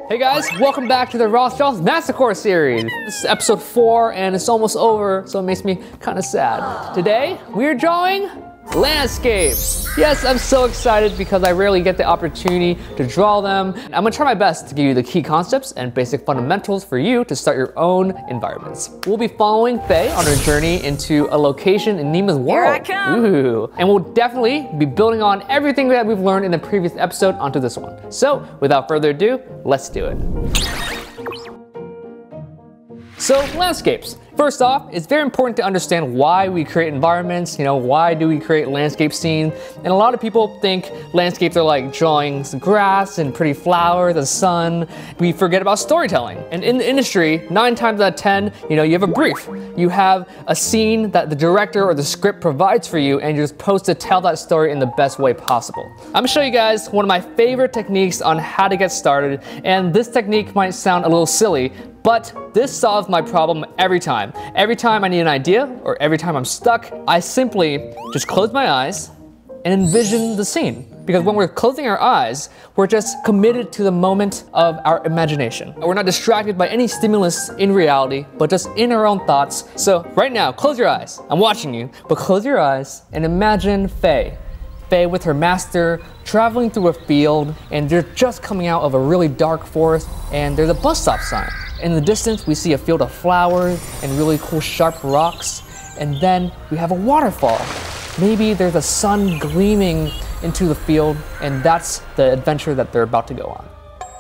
Hey guys, welcome back to the RossDraws Master Course series. This is episode 4 and it's almost over, so it makes me kind of sad. Today, we're drawing landscapes. Yes, I'm so excited because I rarely get the opportunity to draw them. I'm gonna try my best to give you the key concepts and basic fundamentals for you to start your own environments. We'll be following Faye on her journey into a location in Neema's world. Here I come. Ooh. And we'll definitely be building on everything that we've learned in the previous episode onto this one. So, without further ado, let's do it. So, landscapes. First off, it's very important to understand why we create environments, why do we create landscape scenes? And a lot of people think landscapes are like drawing some grass and pretty flowers, the sun. We forget about storytelling. And in the industry, 9 times out of 10, you have a brief. You have a scene that the director or the script provides for you and you're supposed to tell that story in the best way possible. I'm gonna show you guys one of my favorite techniques on how to get started. And this technique might sound a little silly, but this solves my problem every time. Every time I need an idea or every time I'm stuck, I simply just close my eyes and envision the scene. Because when we're closing our eyes, we're just committed to the moment of our imagination. We're not distracted by any stimulus in reality, but just in our own thoughts. So right now, close your eyes. I'm watching you, but close your eyes and imagine Faye. Faye with her master traveling through a field and they're just coming out of a really dark forest and there's a bus stop sign. In the distance, we see a field of flowers and really cool sharp rocks. And then we have a waterfall. Maybe there's a sun gleaming into the field and that's the adventure that they're about to go on.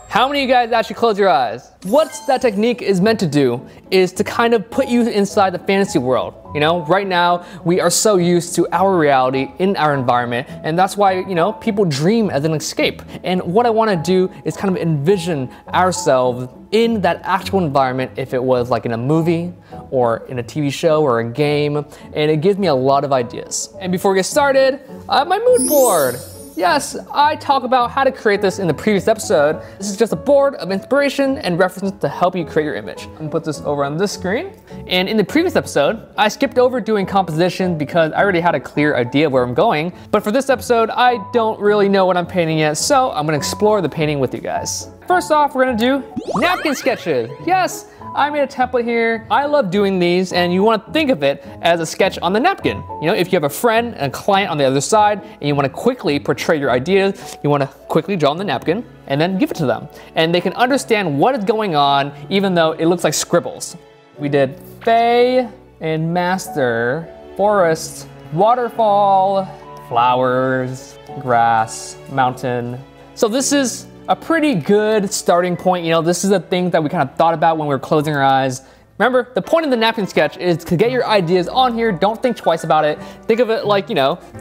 How many of you guys actually close your eyes? What that technique is meant to do is to kind of put you inside the fantasy world. Right now, we are so used to our reality in our environment, and that's why, people dream as an escape. And what I want to do is kind of envision ourselves in that actual environment if it was like in a movie or in a TV show or a game, and it gives me a lot of ideas. And before we get started, I have my mood board. Yes, I talk about how to create this in the previous episode. This is just a board of inspiration and references to help you create your image. I'm gonna put this over on this screen. And in the previous episode, I skipped over doing composition because I already had a clear idea of where I'm going. But for this episode, I don't really know what I'm painting yet, so I'm gonna explore the painting with you guys. First off, we're gonna do napkin sketches. Yes, I made a template here. I love doing these, and you want to think of it as a sketch on the napkin. If you have a friend and a client on the other side, and you want to quickly portray your ideas, you want to quickly draw on the napkin, and then give it to them. And they can understand what is going on, even though it looks like scribbles. We did Faye and Master, forest, waterfall, flowers, grass, mountain. So this is a pretty good starting point. This is a thing that we kind of thought about when we were closing our eyes. Remember, the point of the napkin sketch is to get your ideas on here. Don't think twice about it. Think of it like,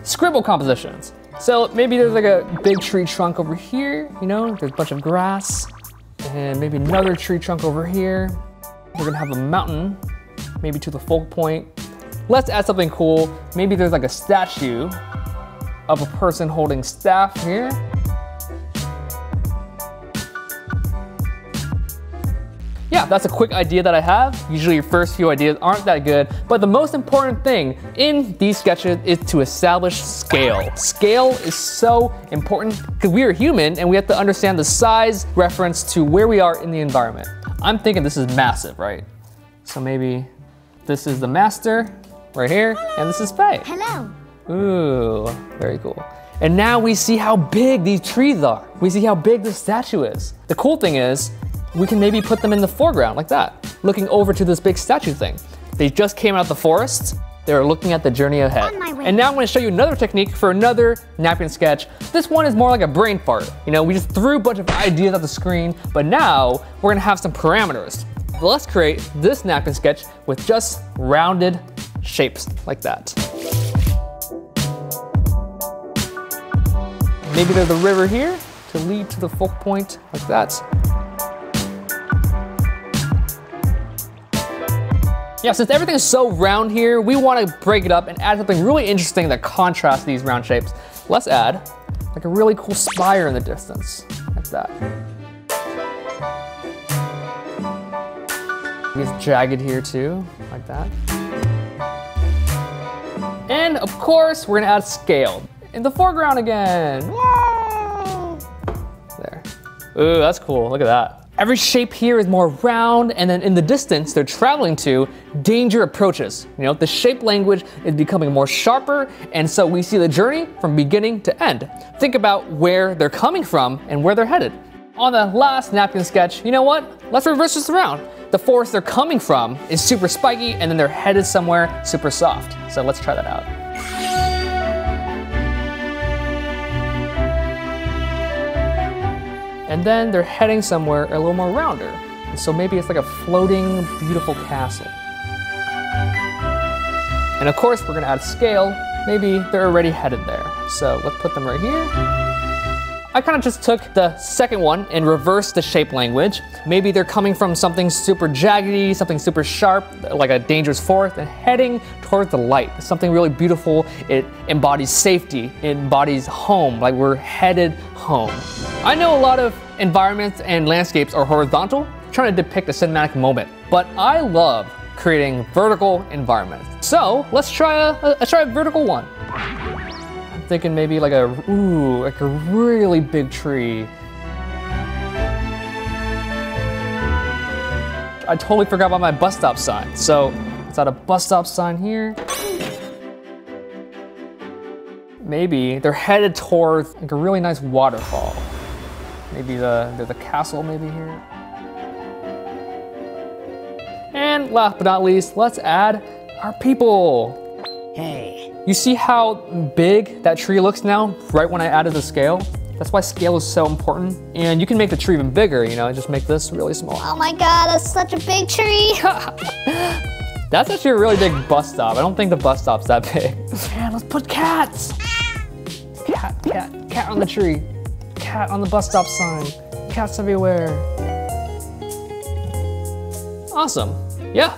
scribble compositions. So maybe there's like a big tree trunk over here, there's a bunch of grass, and maybe another tree trunk over here. We're gonna have a mountain, maybe to the focal point. Let's add something cool. Maybe there's like a statue of a person holding staff here. Yeah, that's a quick idea that I have. Usually your first few ideas aren't that good, but the most important thing in these sketches is to establish scale. Scale is so important because we are human and we have to understand the size reference to where we are in the environment. I'm thinking this is massive, right? So maybe this is the master right here, and this is Faye. Hello. Ooh, very cool. And now we see how big these trees are. We see how big the statue is. The cool thing is, we can maybe put them in the foreground like that, looking over to this big statue thing. They just came out of the forest. They're looking at the journey ahead. And now I'm gonna show you another technique for another napkin sketch. This one is more like a brain fart. We just threw a bunch of ideas at the screen, but now we're gonna have some parameters. So let's create this napkin sketch with just rounded shapes like that. Maybe there's a river here to lead to the focal point like that. Yeah, since everything is so round here, we want to break it up and add something really interesting that contrasts these round shapes. Let's add like a really cool spire in the distance, like that. It's jagged here too, like that. And of course, we're gonna add scale in the foreground again. Yay! There. Ooh, that's cool, look at that. Every shape here is more round, and then in the distance they're traveling to, danger approaches. You know, the shape language is becoming more sharper, and so we see the journey from beginning to end. Think about where they're coming from and where they're headed. On the last napkin sketch, you know what? Let's reverse this around. The forest they're coming from is super spiky, and then they're headed somewhere super soft. So let's try that out. And then they're heading somewhere a little more rounder. So maybe it's like a floating, beautiful castle. And of course, we're gonna add scale. Maybe they're already headed there. So let's put them right here. I kind of just took the second one and reversed the shape language. Maybe they're coming from something super jaggedy, something super sharp, like a dangerous forest, and heading towards the light. Something really beautiful. It embodies safety, it embodies home, like we're headed home. I know a lot of environments and landscapes are horizontal, trying to depict a cinematic moment, but I love creating vertical environments. So let's try a vertical one. I'm thinking maybe like a really big tree. I totally forgot about my bus stop sign. So let's add a bus stop sign here. Maybe they're headed towards like a really nice waterfall. Maybe there's a castle maybe here. And last but not least, let's add our people. Hey. You see how big that tree looks now, right when I added the scale? That's why scale is so important. And you can make the tree even bigger, you know, just make this really small. Oh my God, that's such a big tree. That's actually a really big bus stop. I don't think the bus stop's that big. Man, let's put cats. Cat on the tree. Cat on the bus stop sign. Cats everywhere. Awesome. Yeah.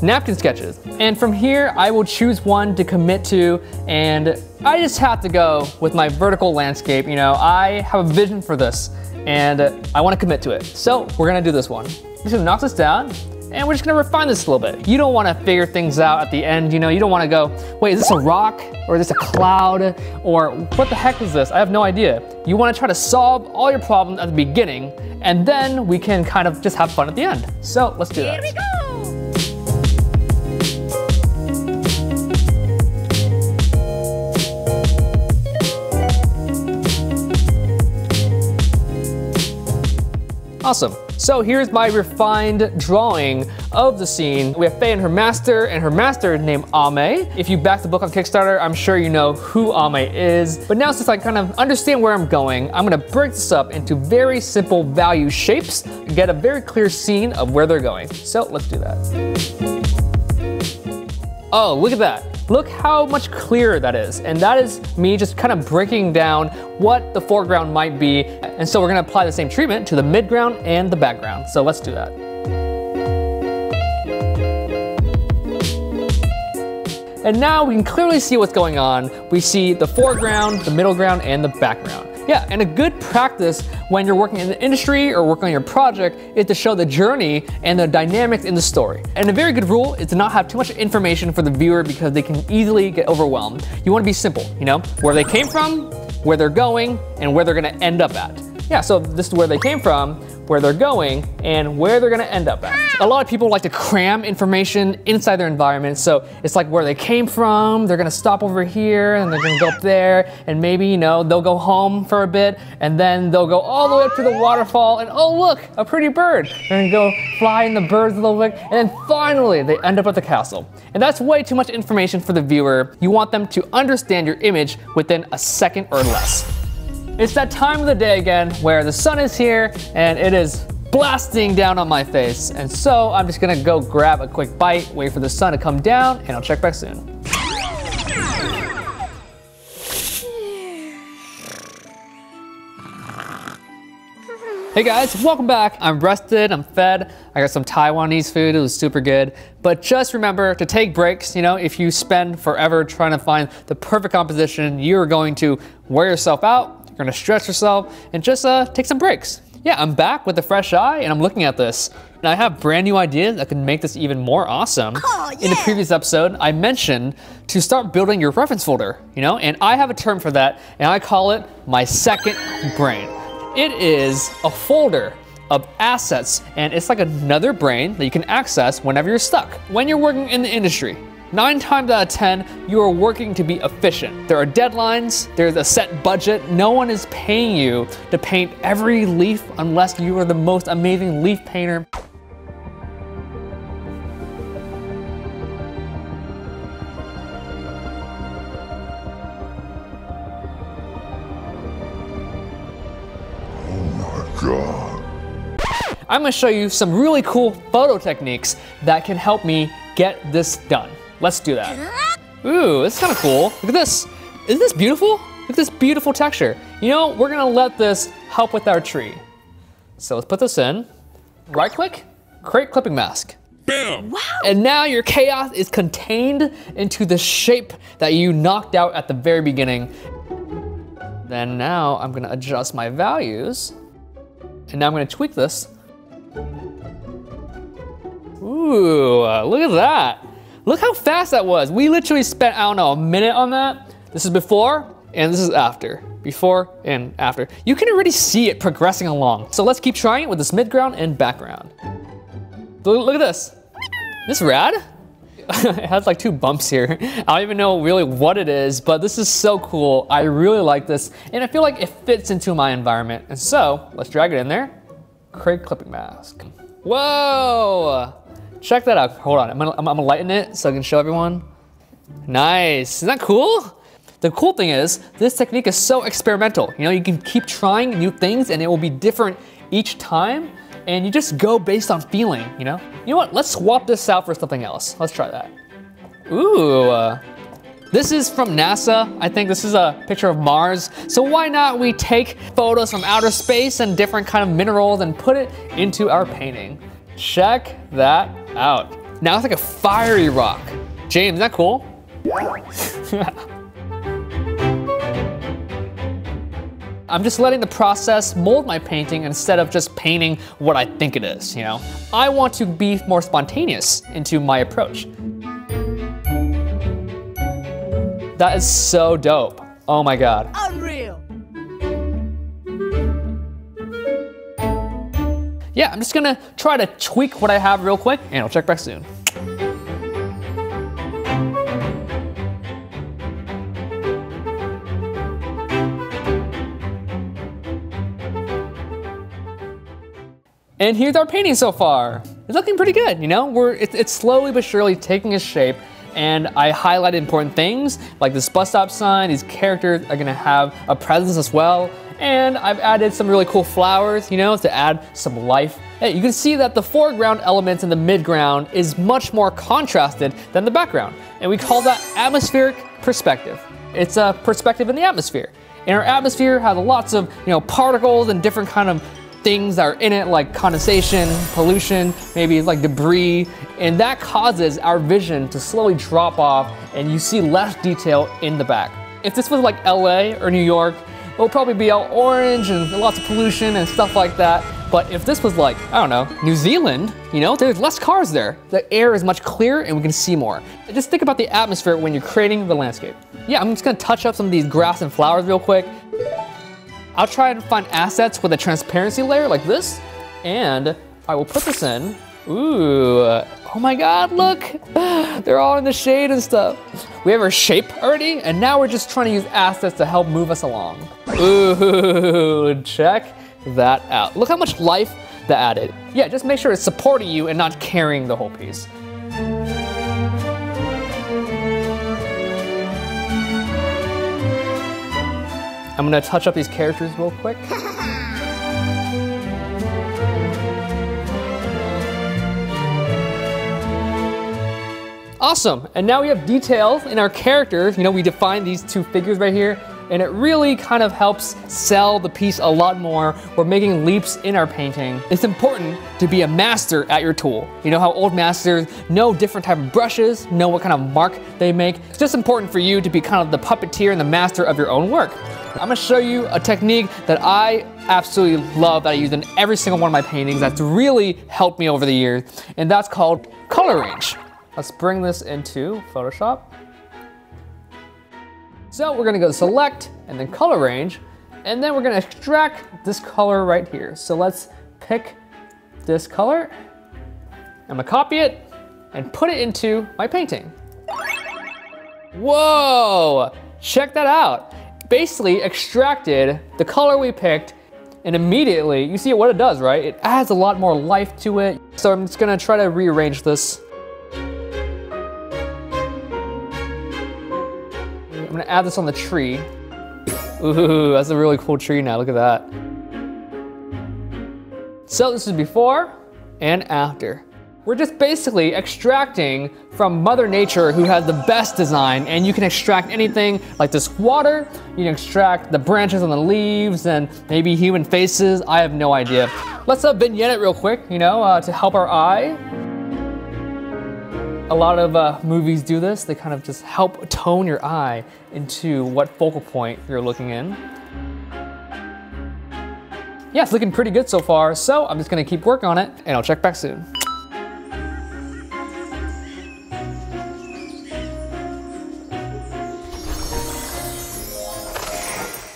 Napkin sketches. And from here, I will choose one to commit to, and I just have to go with my vertical landscape. You know, I have a vision for this, and I want to commit to it. So we're gonna do this one. I'm just gonna knock this down, and we're just gonna refine this a little bit. You don't wanna figure things out at the end, you know, you don't wanna go, wait, is this a rock? Or is this a cloud? Or what the heck is this? I have no idea. You wanna try to solve all your problems at the beginning, and then we can kind of just have fun at the end. So let's do that. Here we go! Awesome. So here's my refined drawing of the scene. We have Faye and her master named Ame. If you back the book on Kickstarter, I'm sure you know who Ame is. But now since I kind of understand where I'm going, I'm gonna break this up into very simple value shapes and get a very clear scene of where they're going. So let's do that. Oh, look at that. Look how much clearer that is. And that is me just kind of breaking down what the foreground might be. And so we're gonna apply the same treatment to the midground and the background. So let's do that. And now we can clearly see what's going on. We see the foreground, the middle ground, and the background. Yeah, and a good practice when you're working in the industry or working on your project is to show the journey and the dynamics in the story. And a very good rule is to not have too much information for the viewer because they can easily get overwhelmed. You want to be simple, you know, where they came from, where they're going, and where they're going to end up at. Yeah, so this is where they came from, where they're going, and where they're gonna end up at. A lot of people like to cram information inside their environment, so it's like where they came from, they're gonna stop over here, and they're gonna go up there, and maybe, you know, they'll go home for a bit, and then they'll go all the way up to the waterfall, and oh look, a pretty bird. They're gonna go fly in the birds a little bit, and then finally they end up at the castle. And that's way too much information for the viewer. You want them to understand your image within a second or less. It's that time of the day again where the sun is here and it is blasting down on my face. And so I'm just gonna go grab a quick bite, wait for the sun to come down, and I'll check back soon. Hey guys, welcome back. I'm rested, I'm fed. I got some Taiwanese food, it was super good. But just remember to take breaks. You know, if you spend forever trying to find the perfect composition, you're going to wear yourself out. You're gonna stress yourself and just take some breaks. Yeah, I'm back with a fresh eye and I'm looking at this. And I have brand new ideas that can make this even more awesome. Oh, yeah. In the previous episode, I mentioned to start building your reference folder, you know, and I have a term for that and I call it my second brain. It is a folder of assets, and it's like another brain that you can access whenever you're stuck. When you're working in the industry, 9 times out of 10, you are working to be efficient. There are deadlines, there's a set budget. No one is paying you to paint every leaf unless you are the most amazing leaf painter. God. I'm gonna show you some really cool photo techniques that can help me get this done. Let's do that. Ooh, this is kind of cool. Look at this. Isn't this beautiful? Look at this beautiful texture. You know, we're gonna let this help with our tree. So let's put this in. Right click, create clipping mask. Bam! Wow. And now your chaos is contained into the shape that you knocked out at the very beginning. Then now I'm gonna adjust my values. And now I'm gonna tweak this. Ooh, look at that. Look how fast that was. We literally spent, I don't know, a minute on that. This is before, and this is after. Before and after. You can already see it progressing along. So let's keep trying it with this midground and background. Look at this. This rad? It has like 2 bumps here. I don't even know really what it is, but this is so cool. I really like this, and I feel like it fits into my environment. And so, let's drag it in there. Create clipping mask. Whoa! Check that out. Hold on, I'm gonna lighten it so I can show everyone. Nice, isn't that cool? The cool thing is, this technique is so experimental. You know, you can keep trying new things and it will be different each time. And you just go based on feeling, you know? You know what, let's swap this out for something else. Let's try that. Ooh, this is from NASA. I think this is a picture of Mars. So why not we take photos from outer space and different kind of minerals and put it into our painting. Check that out. Now it's like a fiery rock. James, isn't that cool? I'm just letting the process mold my painting instead of just painting what I think it is, you know? I want to be more spontaneous into my approach. That is so dope. Oh my God. Unreal. Yeah, I'm just gonna try to tweak what I have real quick and I'll check back soon. And here's our painting so far. It's looking pretty good, you know? It's slowly but surely taking its shape, and I highlighted important things like this bus stop sign. These characters are gonna have a presence as well. And I've added some really cool flowers, you know, to add some life. Hey, you can see that the foreground elements in the midground is much more contrasted than the background. And we call that atmospheric perspective. It's a perspective in the atmosphere. And our atmosphere has lots of, you know, particles and different kind of things that are in it, like condensation, pollution, maybe like debris, and that causes our vision to slowly drop off and you see less detail in the back. If this was like LA or New York, it would probably be all orange and lots of pollution and stuff like that. But if this was like, I don't know, New Zealand, you know, there's less cars there. The air is much clearer and we can see more. Just think about the atmosphere when you're creating the landscape. Yeah, I'm just gonna touch up some of these grass and flowers real quick. I'll try to find assets with a transparency layer like this, and I will put this in. Ooh, oh my God, look. They're all in the shade and stuff. We have our shape already, and now we're just trying to use assets to help move us along. Ooh, check that out. Look how much life that added. Yeah, just make sure it's supporting you and not carrying the whole piece. I'm gonna touch up these characters real quick. Awesome, and now we have details in our characters. You know, we define these 2 figures right here, and it really kind of helps sell the piece a lot more. We're making leaps in our painting. It's important to be a master at your tool. You know how old masters know different type of brushes, know what kind of mark they make. It's just important for you to be kind of the puppeteer and the master of your own work. I'm gonna show you a technique that I absolutely love, that I use in every single one of my paintings, that's really helped me over the years, and that's called color range. Let's bring this into Photoshop. So we're gonna go to select and then color range, and then we're gonna extract this color right here. So let's pick this color. I'm gonna copy it and put it into my painting. Whoa, check that out. Basically extracted the color we picked, and immediately, you see what it does, right? It adds a lot more life to it. So I'm just gonna try to rearrange this. I'm gonna add this on the tree. Ooh, that's a really cool tree now, look at that. So this is before and after. We're just basically extracting from Mother Nature, who has the best design, and you can extract anything like this water, you can extract the branches on the leaves and maybe human faces, I have no idea. Let's vignette it real quick, you know, to help our eye. A lot of movies do this, they kind of just help tone your eye into what focal point you're looking in. Yeah, it's looking pretty good so far, so I'm just gonna keep working on it and I'll check back soon.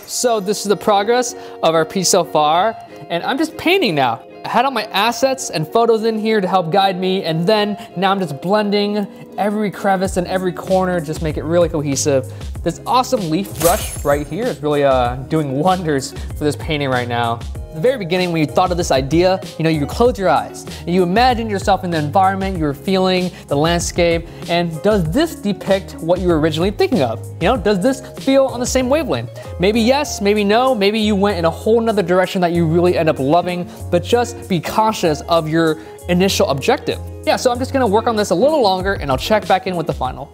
So this is the progress of our piece so far, and I'm just painting now. I had all my assets and photos in here to help guide me, and then now I'm just blending every crevice and every corner, just make it really cohesive. This awesome leaf brush right here is really doing wonders for this painting right now. At the very beginning, when you thought of this idea, you know, you close your eyes and you imagine yourself in the environment, you're feeling the landscape, and does this depict what you were originally thinking of? You know, does this feel on the same wavelength? Maybe yes, maybe no, maybe you went in a whole nother direction that you really end up loving, but just be conscious of your initial objective. Yeah, so I'm just gonna work on this a little longer and I'll check back in with the final.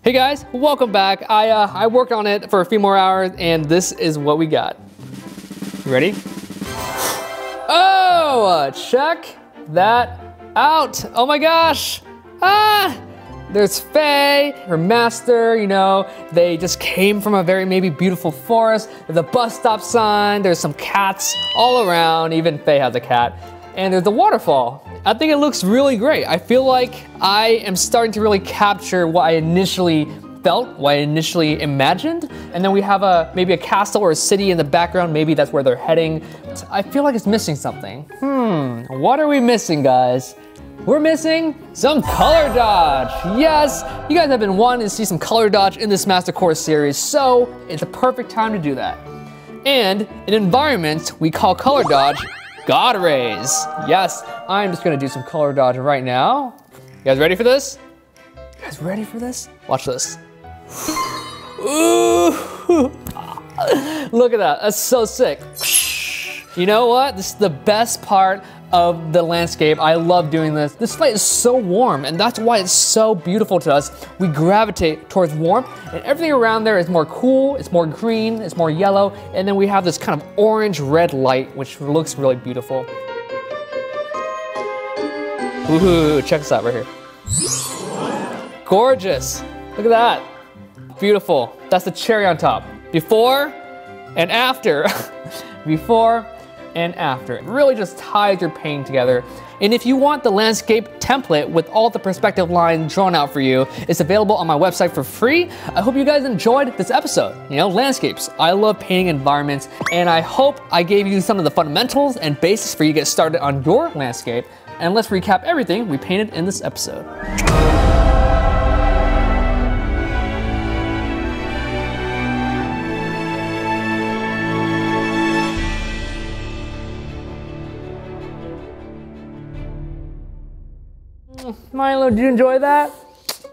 Hey guys, welcome back. I worked on it for a few more hours and this is what we got. You ready? Oh, check that out. Oh my gosh. There's Faye, her master, you know, they just came from a very maybe beautiful forest. There's a bus stop sign, there's some cats all around, even Faye has a cat. And there's the waterfall. I think it looks really great. I feel like I am starting to really capture what I initially felt, what I initially imagined. And then we have maybe a castle or a city in the background. Maybe that's where they're heading. I feel like it's missing something. What are we missing, guys? We're missing some color dodge. Yes, you guys have been wanting to see some color dodge in this Master Course series, so it's a perfect time to do that. And in environments, we call color dodge God rays. Yes, I'm just gonna do some color dodge right now. You guys ready for this? You guys ready for this? Watch this. Ooh. Look at that, that's so sick. You know what? This is the best part of the landscape. I love doing this. This light is so warm, and that's why it's so beautiful to us. We gravitate towards warmth, and everything around there is more cool, it's more green, it's more yellow, and then we have this kind of orange-red light, which looks really beautiful. Ooh, check this out right here. Gorgeous. Look at that. Beautiful. That's the cherry on top. Before and after. Before and after. It really just ties your painting together. And if you want the landscape template with all the perspective lines drawn out for you, it's available on my website for free. I hope you guys enjoyed this episode. You know, landscapes. I love painting environments, and I hope I gave you some of the fundamentals and basics for you to get started on your landscape. And let's recap everything we painted in this episode. Milo, did you enjoy that?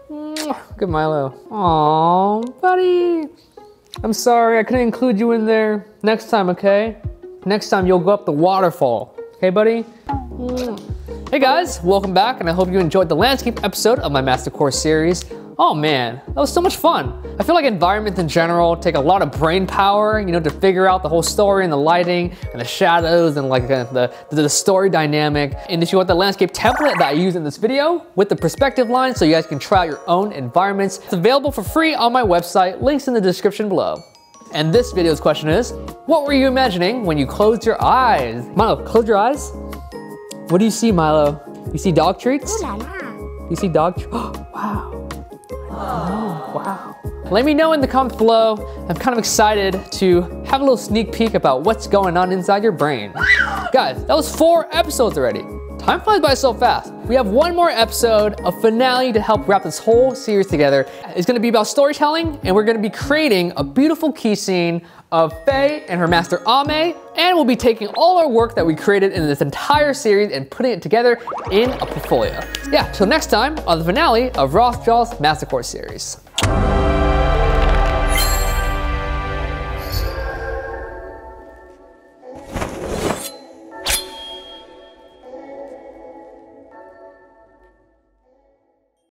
Good Milo. Aw, buddy. I'm sorry, I couldn't include you in there. Next time, okay? Next time you'll go up the waterfall. Okay, buddy? Hey guys, welcome back, and I hope you enjoyed the landscape episode of my Master Course series. Oh man, that was so much fun. I feel like environments in general take a lot of brain power, you know, to figure out the whole story and the lighting and the shadows and like the story dynamic. And if you want the landscape template that I use in this video with the perspective line so you guys can try out your own environments, it's available for free on my website, links in the description below. And this video's question is, what were you imagining when you closed your eyes? Milo, close your eyes. What do you see, Milo? You see dog treats? Ooh la la. You see dog treats? Oh, wow. Oh, wow. Let me know in the comments below. I'm kind of excited to have a little sneak peek about what's going on inside your brain. Guys, that was 4 episodes already. Time flies by so fast. We have one more episode, a finale to help wrap this whole series together. It's gonna be about storytelling, and we're gonna be creating a beautiful key scene of Faye and her master Ame, and we'll be taking all our work that we created in this entire series and putting it together in a portfolio. Yeah, till next time on the finale of RossDraws Master Course series.